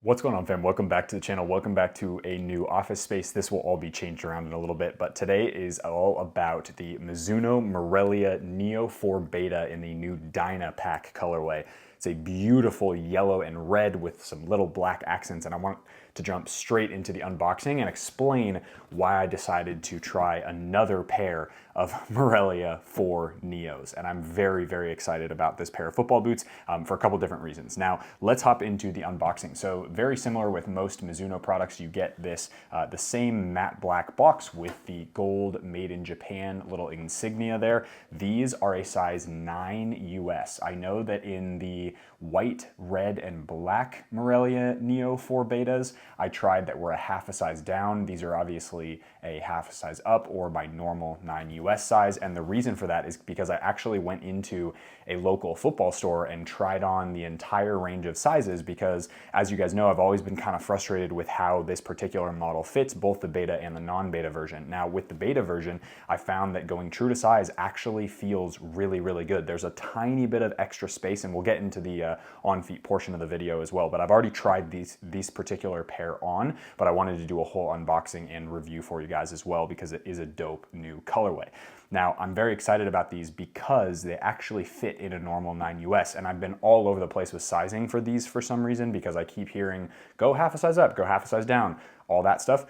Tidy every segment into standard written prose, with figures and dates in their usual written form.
What's going on, fam? Welcome back to the channel. Welcome back to a new office space. This will all be changed around in a little bit, but today is all about the Mizuno Morelia Neo 4 Beta in the new Dyna Pack colorway. It's a beautiful yellow and red with some little black accents, and I want to jump straight into the unboxing and explain why I decided to try another pair of Morelia 4 Neos. And I'm very, very excited about this pair of football boots for a couple different reasons. Now, let's hop into the unboxing. So very similar with most Mizuno products, you get this, the same matte black box with the gold made in Japan little insignia there. These are a size 9 US. I know that in the white, red, and black Morelia Neo 4 Betas, I tried that were a half a size down. These are obviously a half a size up or my normal 9 US size. And the reason for that is because I actually went into a local football store and tried on the entire range of sizes because, as you guys know, I've always been kind of frustrated with how this particular model fits both the beta and the non-beta version. Now, with the beta version, I found that going true to size actually feels really, really good. There's a tiny bit of extra space, and we'll get into the on-feet portion of the video as well, but I've already tried these particular pair on, but I wanted to do a whole unboxing and review for you guys as well because it is a dope new colorway. Now, I'm very excited about these because they actually fit in a normal 9 US, and I've been all over the place with sizing for these for some reason because I keep hearing, go half a size up, go half a size down, all that stuff.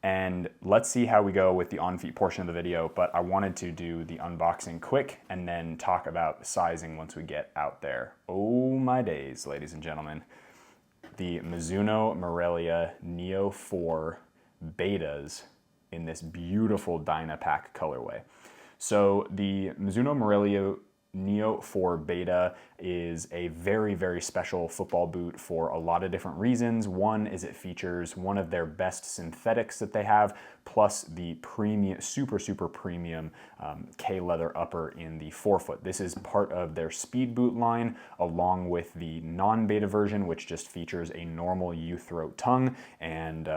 And let's see how we go with the on-feet portion of the video, but I wanted to do the unboxing quick and then talk about sizing once we get out there. Oh my days, ladies and gentlemen. The Mizuno Morelia Neo 4 Betas in this beautiful Dyna Pack colorway. So the Mizuno Morelia Neo 4 Beta is a very, very special football boot for a lot of different reasons. One is it features one of their best synthetics that they have, plus the premium, super premium K-leather upper in the forefoot. This is part of their speed boot line, along with the non-beta version, which just features a normal U-throat tongue. And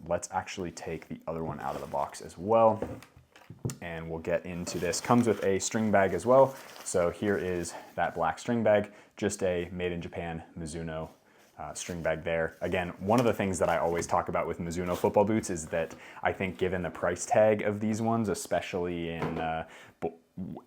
let's actually take the other one out of the box as well. And we'll get into this. Comes with a string bag as well. So here is that black string bag, just a made in Japan Mizuno string bag there. Again, one of the things that I always talk about with Mizuno football boots is that I think given the price tag of these ones, especially in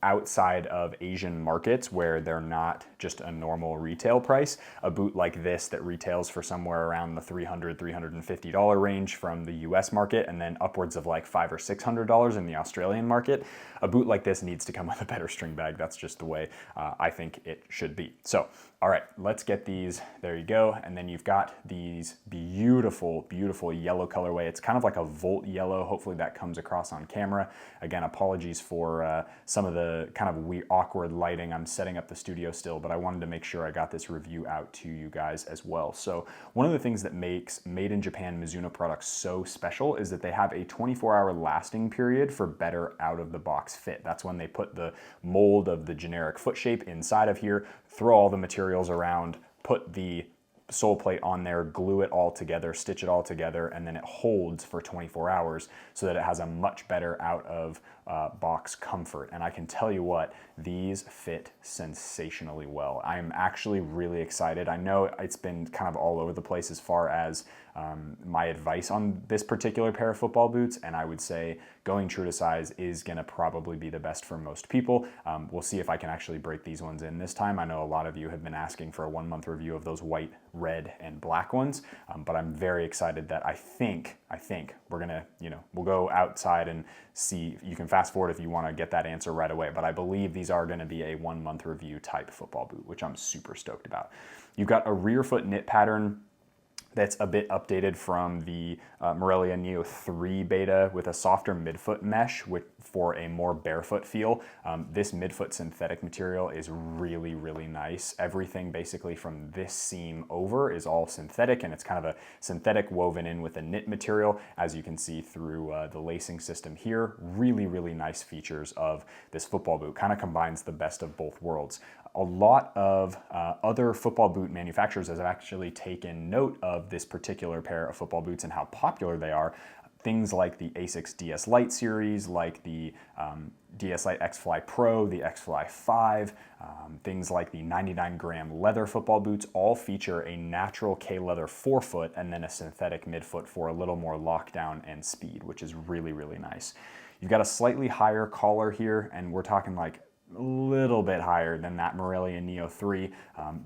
outside of Asian markets where they're not just a normal retail price, a boot like this that retails for somewhere around the $300, $350 range from the US market, and then upwards of like $500 or $600 in the Australian market, a boot like this needs to come with a better string bag. That's just the way I think it should be. So, all right, let's get these. There you go. And then you've got these beautiful, beautiful yellow colorway. It's kind of like a Volt yellow. Hopefully that comes across on camera. Again, apologies for some of the kind of weird, awkward lighting. I'm setting up the studio still, but I wanted to make sure I got this review out to you guys as well. So one of the things that makes made in Japan Mizuno products so special is that they have a 24-hour lasting period for better out of the box fit. That's when they put the mold of the generic foot shape inside of here, throw all the materials around, put the sole plate on there, glue it all together, stitch it all together, and then it holds for 24 hours so that it has a much better out of box comfort. And I can tell you what, these fit sensationally well. I'm actually really excited. I know it's been kind of all over the place as far as my advice on this particular pair of football boots, and I would say going true to size is gonna probably be the best for most people. We'll see if I can actually break these ones in this time. I know a lot of you have been asking for a 1-month review of those white, red, and black ones, but I'm very excited that I think we're gonna, we'll go outside and see. You can fast forward if you wanna get that answer right away, but I believe these are gonna be a 1-month review type football boot, which I'm super stoked about. You've got a rear foot knit pattern that's a bit updated from the Morelia Neo 3 Beta with a softer midfoot mesh for a more barefoot feel. This midfoot synthetic material is really, really nice. Everything basically from this seam over is all synthetic, and it's kind of a synthetic woven in with a knit material, as you can see through the lacing system here. Really, really nice features of this football boot. Kind of combines the best of both worlds. A lot of other football boot manufacturers have actually taken note of this particular pair of football boots and how popular they are things like the Asics DS Lite series, like the DS Lite X-Fly Pro, the X-Fly 5, things like the 99-gram leather football boots all feature a natural K-leather forefoot and then a synthetic midfoot for a little more lockdown and speed, which is really, really nice. You've got a slightly higher collar here, and we're talking like a little bit higher than that Morelia Neo 3,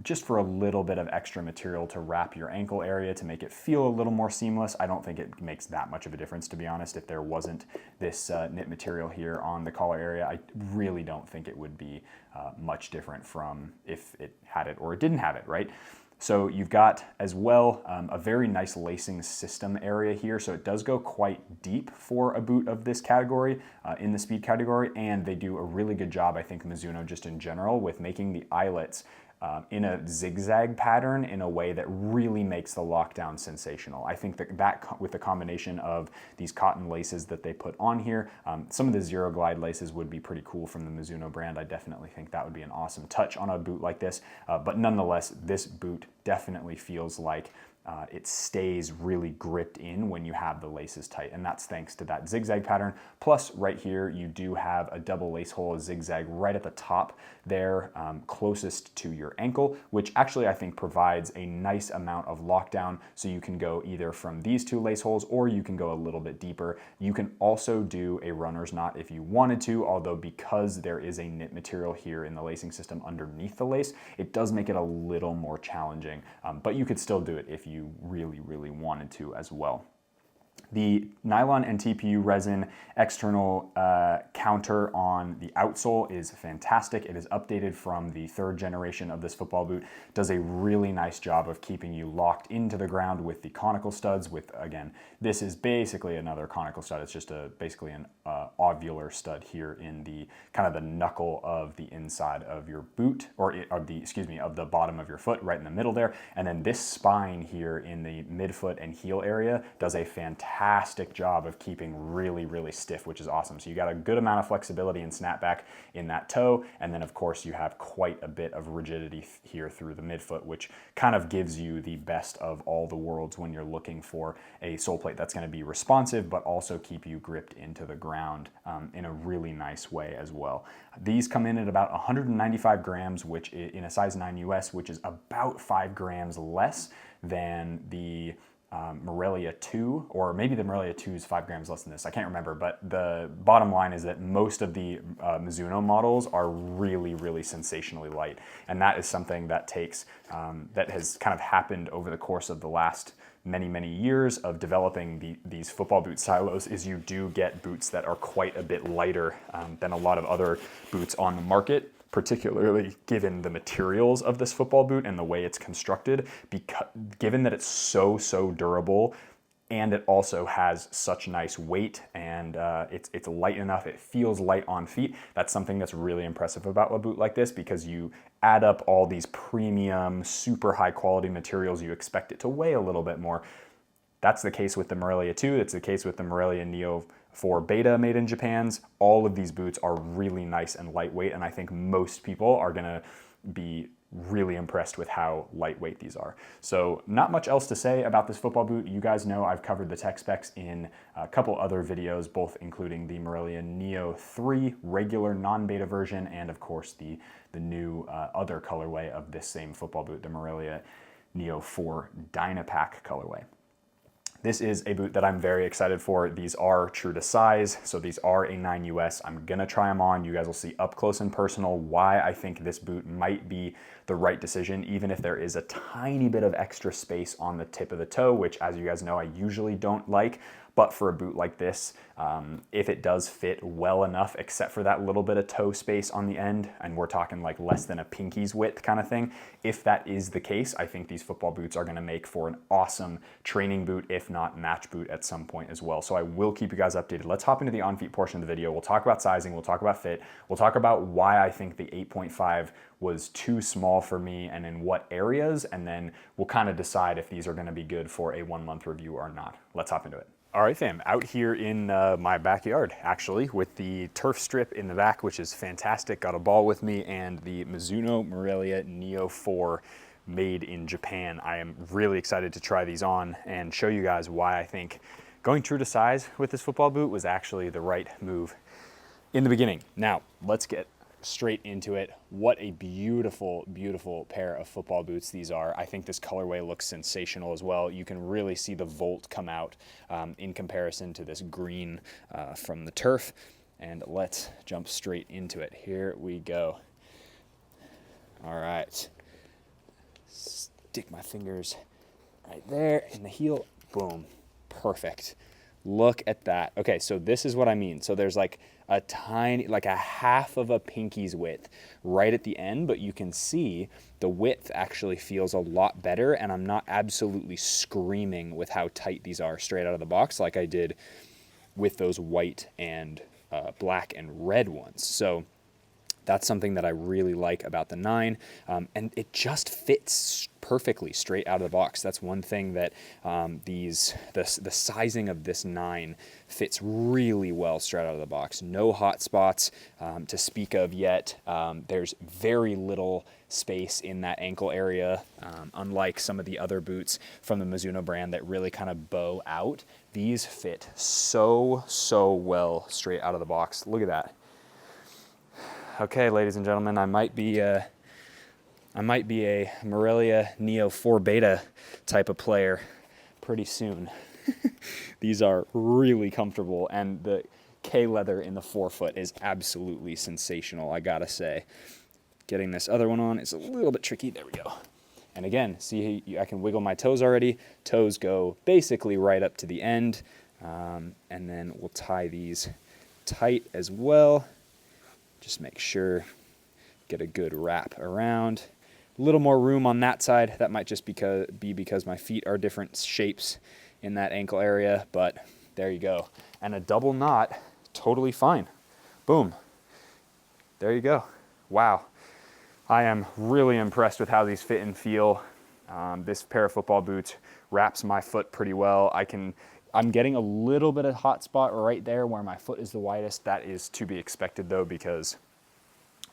just for a little bit of extra material to wrap your ankle area to make it feel a little more seamless. I don't think it makes that much of a difference, to be honest. If there wasn't this knit material here on the collar area, I really don't think it would be much different from if it had it or it didn't have it, right? So you've got as well a very nice lacing system area here. So it does go quite deep for a boot of this category, in the speed category, and they do a really good job, I think, Mizuno just in general, with making the eyelets in a zigzag pattern in a way that really makes the lockdown sensational. I think that with the combination of these cotton laces that they put on here, some of the Zero Glide laces would be pretty cool from the Mizuno brand. I definitely think that would be an awesome touch on a boot like this, but nonetheless, this boot definitely feels like it stays really gripped in when you have the laces tight, and that's thanks to that zigzag pattern. Plus, right here, you do have a double lace hole, a zigzag right at the top there, closest to your ankle, which actually I think provides a nice amount of lockdown, so you can go either from these two lace holes or you can go a little bit deeper. You can also do a runner's knot if you wanted to, although because there is a knit material here in the lacing system underneath the lace, it does make it a little more challenging, but you could still do it if you really, really wanted to as well. The nylon and TPU resin external counter on the outsole is fantastic. It is updated from the 3rd generation of this football boot. Does a really nice job of keeping you locked into the ground with the conical studs. With, again, this is basically another conical stud. It's just basically an ovular stud here in the kind of the knuckle of the inside of your boot, or of the bottom of your foot, right in the middle there. And then this spine here in the midfoot and heel area does a fantastic job of keeping really, really stiff, which is awesome. So you got a good amount of flexibility and snapback in that toe, and then of course you have quite a bit of rigidity here through the midfoot, which kind of gives you the best of all the worlds when you're looking for a sole plate that's going to be responsive but also keep you gripped into the ground in a really nice way as well. These come in at about 195 grams, which in a size 9 US, which is about 5 grams less than the Morelia 2, or maybe the Morelia 2 is 5 grams less than this. I can't remember, but the bottom line is that most of the Mizuno models are really, really sensationally light. And that is something that that has kind of happened over the course of the last many, many years of developing these football boot silos, is you do get boots that are quite a bit lighter than a lot of other boots on the market, particularly given the materials of this football boot and the way it's constructed, given that it's so durable, and it also has such nice weight, and it's light enough, it feels light on feet. That's something that's really impressive about a boot like this, because you add up all these premium, super high quality materials, you expect it to weigh a little bit more. That's the case with the Morelia 2, it's the case with the Morelia Neo 4 Beta made in Japan's. All of these boots are really nice and lightweight, and I think most people are gonna be really impressed with how lightweight these are. So not much else to say about this football boot. You guys know I've covered the tech specs in a couple other videos, both including the Morelia Neo 3 regular non-beta version, and of course the new other colorway of this same football boot, the Morelia Neo 4 Dynapack colorway. This is a boot that I'm very excited for. These are true to size, so these are a 9 US. I'm gonna try them on. You guys will see up close and personal why I think this boot might be the right decision, even if there is a tiny bit of extra space on the tip of the toe, which, as you guys know, I usually don't like. But for a boot like this, if it does fit well enough, except for that little bit of toe space on the end, and we're talking like less than a pinky's width kind of thing, if that is the case, I think these football boots are gonna make for an awesome training boot, if not match boot at some point as well. So I will keep you guys updated. Let's hop into the on-feet portion of the video. We'll talk about sizing, we'll talk about fit, we'll talk about why I think the 8.5 was too small for me and in what areas, and then we'll kind of decide if these are gonna be good for a 1-month review or not. Let's hop into it. All right, fam, out here in my backyard, actually, with the turf strip in the back, which is fantastic. Got a ball with me, and the Mizuno Morelia Neo 4 made in Japan. I am really excited to try these on and show you guys why I think going true to size with this football boot was actually the right move in the beginning. Now, let's get straight into it. What a beautiful, beautiful pair of football boots these are. I think this colorway looks sensational as well. You can really see the volt come out in comparison to this green from the turf. And let's jump straight into it. Here we go. All right. Stick my fingers right there in the heel. Boom. Perfect. Look at that. Okay, so this is what I mean. So there's like a tiny, like a half of a pinky's width right at the end, but you can see the width actually feels a lot better, and I'm not absolutely screaming with how tight these are straight out of the box like I did with those white and black and red ones. So that's something that I really like about the 9, and it just fits perfectly straight out of the box. That's one thing that the sizing of this 9 fits really well straight out of the box. No hot spots to speak of yet. There's very little space in that ankle area, unlike some of the other boots from the Mizuno brand that really kind of bow out. These fit so well straight out of the box. Look at that. Okay, ladies and gentlemen, I might be a Morelia Neo 4 Beta type of player pretty soon. These are really comfortable, and the K leather in the forefoot is absolutely sensational, I gotta say. Getting this other one on is a little bit tricky. There we go. And again, see, I can wiggle my toes already. Toes go basically right up to the end, and then we'll tie these tight as well. Just make sure, get a good wrap around. A little more room on that side. That might just be because my feet are different shapes in that ankle area, but there you go. And a double knot, totally fine. Boom. There you go. Wow. I am really impressed with how these fit and feel. This pair of football boots wraps my foot pretty well. I'm getting a little bit of hot spot right there where my foot is the widest. That is to be expected though, because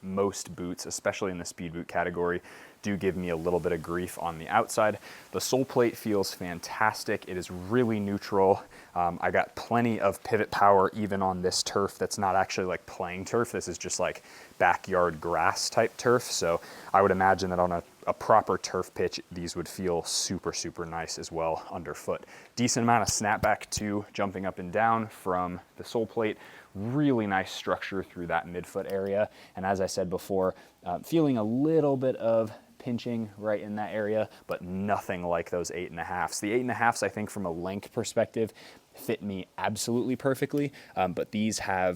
most boots, especially in the speed boot category, do give me a little bit of grief on the outside. The sole plate feels fantastic. It is really neutral. I got plenty of pivot power even on this turf that's not actually like playing turf. This is just like backyard grass type turf. So I would imagine that on a proper turf pitch, these would feel super nice as well underfoot. Decent amount of snapback too, jumping up and down from the sole plate. Really nice structure through that midfoot area. And as I said before, feeling a little bit of pinching right in that area, but nothing like those 8.5s. The 8.5s, I think from a length perspective, fit me absolutely perfectly. But these are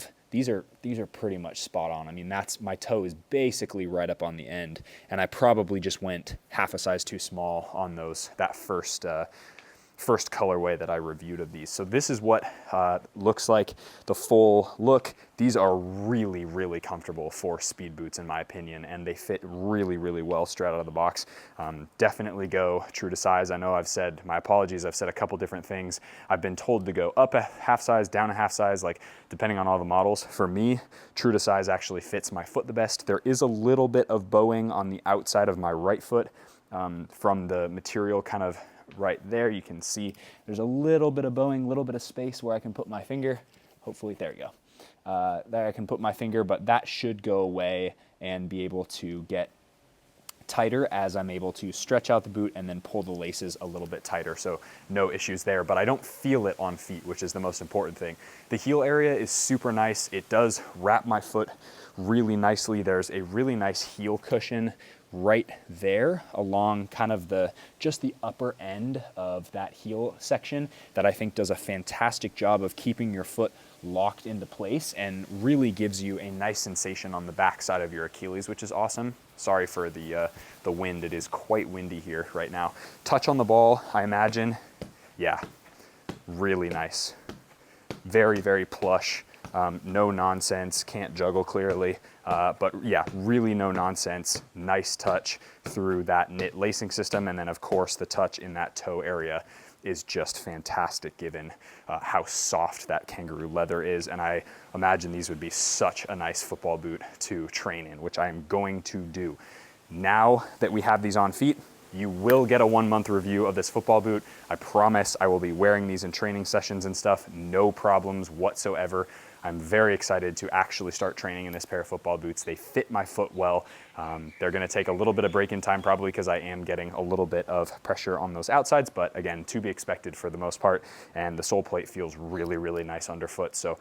pretty much spot on. I mean, my toe is basically right up on the end, and I probably just went half a size too small on that first colorway that I reviewed of these. So this is what looks like the full look. These are really comfortable for speed boots in my opinion, and they fit really well straight out of the box. Definitely go true to size. I know I've said a couple different things. I've been told to go up a half size, down a half size, like depending on all the models. For me, true to size actually fits my foot the best. There is a little bit of bowing on the outside of my right foot from the material kind of right there. You can see there's a little bit of bowing, a little bit of space where I can put my finger. Hopefully, there you go. There I can put my finger, but that should go away and be able to get tighter as I'm able to stretch out the boot and then pull the laces a little bit tighter. So no issues there, but I don't feel it on feet, which is the most important thing. The heel area is super nice. It does wrap my foot really nicely. There's a really nice heel cushion right there along kind of just the upper end of that heel section that I think does a fantastic job of keeping your foot locked into place and really gives you a nice sensation on the back side of your Achilles, which is awesome. Sorry for the wind. It is quite windy here right now. Touch on the ball, I imagine. Yeah, really nice. Very plush. No nonsense, can't juggle clearly, but yeah, really no nonsense. Nice touch through that knit lacing system, and then of course the touch in that toe area is just fantastic given how soft that kangaroo leather is, and I imagine these would be such a nice football boot to train in, which I am going to do. Now that we have these on feet, you will get a 1-month review of this football boot. I promise I will be wearing these in training sessions and stuff, no problems whatsoever. I'm very excited to actually start training in this pair of football boots. They fit my foot well. They're gonna take a little bit of break-in time probably because I am getting a little bit of pressure on those outsides, but again, to be expected for the most part. And the sole plate feels really, really nice underfoot. So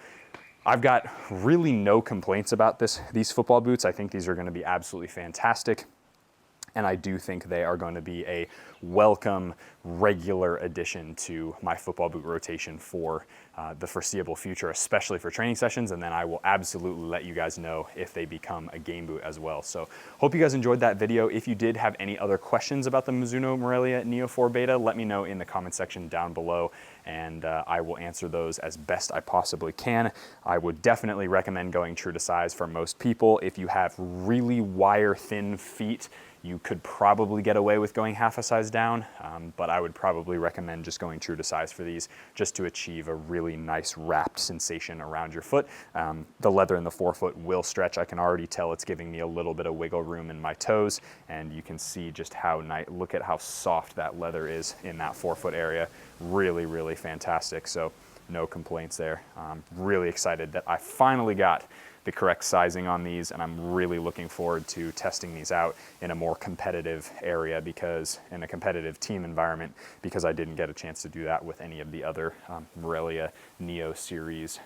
I've got really no complaints about these football boots. I think these are gonna be absolutely fantastic. And I do think they are going to be a welcome, regular addition to my football boot rotation for the foreseeable future, especially for training sessions. And then I will absolutely let you guys know if they become a game boot as well. So hope you guys enjoyed that video. If you did have any other questions about the Mizuno Morelia Neo 4 Beta, let me know in the comment section down below, and I will answer those as best I possibly can. I would definitely recommend going true to size for most people. If you have really wire thin feet, you could probably get away with going half a size down, but I would probably recommend just going true to size for these just to achieve a really nice wrapped sensation around your foot. The leather in the forefoot will stretch. I can already tell it's giving me a little bit of wiggle room in my toes, and you can see just how nice, look at how soft that leather is in that forefoot area. Really, really fantastic. So no complaints there. I'm really excited that I finally got the correct sizing on these, and I'm really looking forward to testing these out in a more competitive area, because in a competitive team environment, because I didn't get a chance to do that with any of the other Morelia Neo series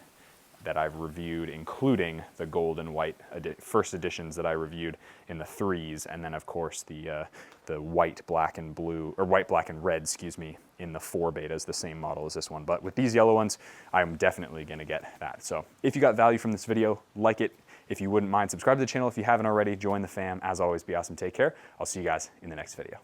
that I've reviewed, including the gold and white first editions that I reviewed in the 3s, and then of course the white, black, and blue, or white, black, and red, excuse me, in the 4 betas, the same model as this one. But with these yellow ones, I'm definitely gonna get that. So if you got value from this video, like it. If you wouldn't mind, subscribe to the channel if you haven't already. Join the fam. As always, be awesome. Take care. I'll see you guys in the next video.